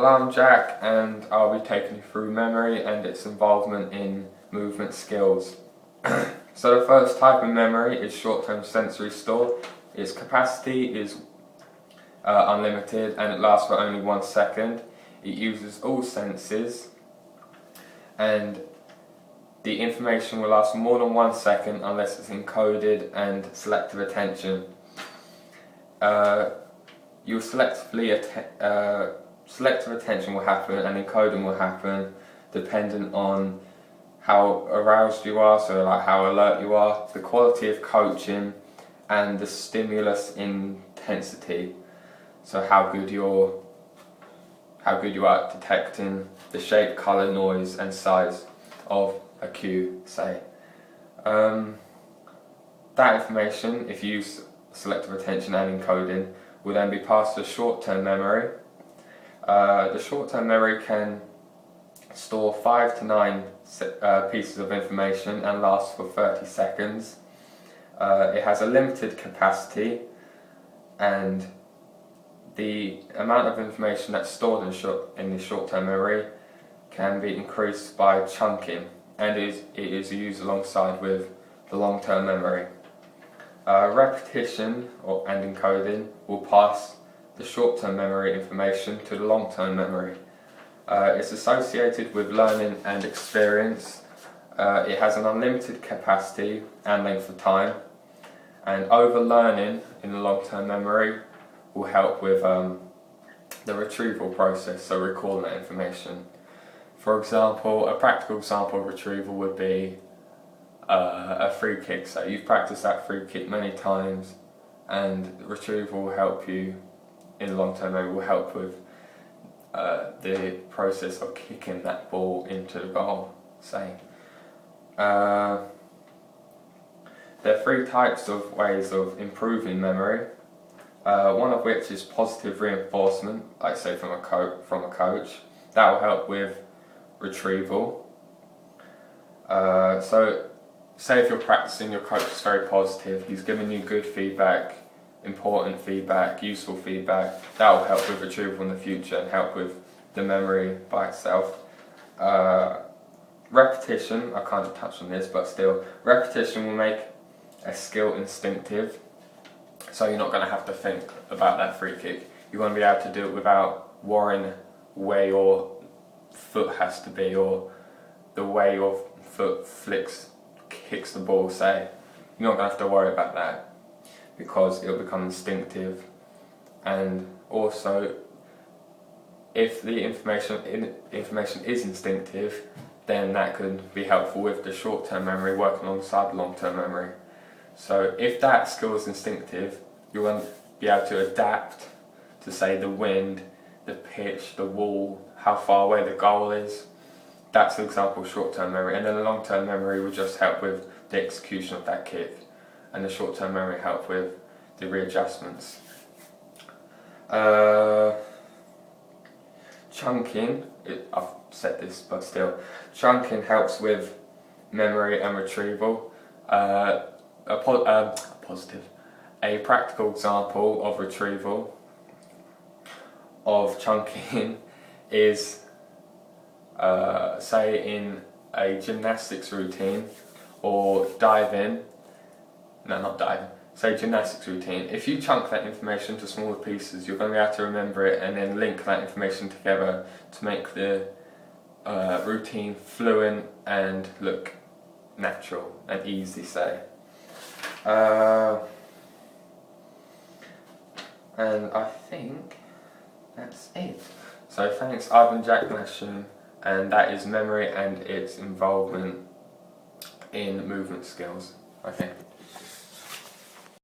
Hello, I'm Jack, and I'll be taking you through memory and its involvement in movement skills. So the first type of memory is short-term sensory store. Its capacity is unlimited and it lasts for only 1 second. It uses all senses and the information will last more than 1 second unless it's encoded and selective attention. You'll selective attention will happen and encoding will happen dependent on how aroused you are, so like how alert you are, the quality of coaching and the stimulus intensity, so how good you are at detecting the shape, colour, noise and size of a cue, say. That information, if you use selective attention and encoding, will then be passed to short-term memory. The short-term memory can store 5 to 9 pieces of information and lasts for 30 seconds. It has a limited capacity and the amount of information that's stored in the short-term memory can be increased by chunking, and it is used alongside with the long-term memory. Repetition and encoding will pass the short-term memory information to the long-term memory. It's associated with learning and experience. It has an unlimited capacity and length of time, and over-learning in the long-term memory will help with the retrieval process, so recalling that information. For example, a practical example of retrieval would be a free kick. So you've practiced that free kick many times, and retrieval will help you in the long-term memory, will help with the process of kicking that ball into the goal, say. There are 3 types of ways of improving memory, one of which is positive reinforcement, like say from a coach. That will help with retrieval. So say if you're practicing, your coach is very positive, he's giving you good feedback, important feedback, useful feedback, that will help with retrieval in the future and help with the memory by itself. Repetition, I kind of touched on this, but still, repetition will make a skill instinctive, so you're not going to have to think about that free kick. You're going to be able to do it without worrying where your foot has to be or the way your foot kicks the ball, say. You're not going to have to worry about that because it'll become instinctive. And also, if the information is instinctive, then that could be helpful with the short-term memory working alongside the long-term memory. So if that skill is instinctive, you're going to be able to adapt to, say, the wind, the pitch, the wall, how far away the goal is. That's an example of short-term memory. And then the long-term memory will just help with the execution of that kick, and the short-term memory help with the readjustments. Chunking, I've said this but still, chunking helps with memory and retrieval. A practical example of retrieval of chunking is say in a gymnastics routine or gymnastics routine. If you chunk that information to smaller pieces, you're going to be able to remember it and then link that information together to make the routine fluent and look natural and easy, say. And I think that's it. So thanks, I've been Jack Masham, and that is memory and its involvement in movement skills. Okay.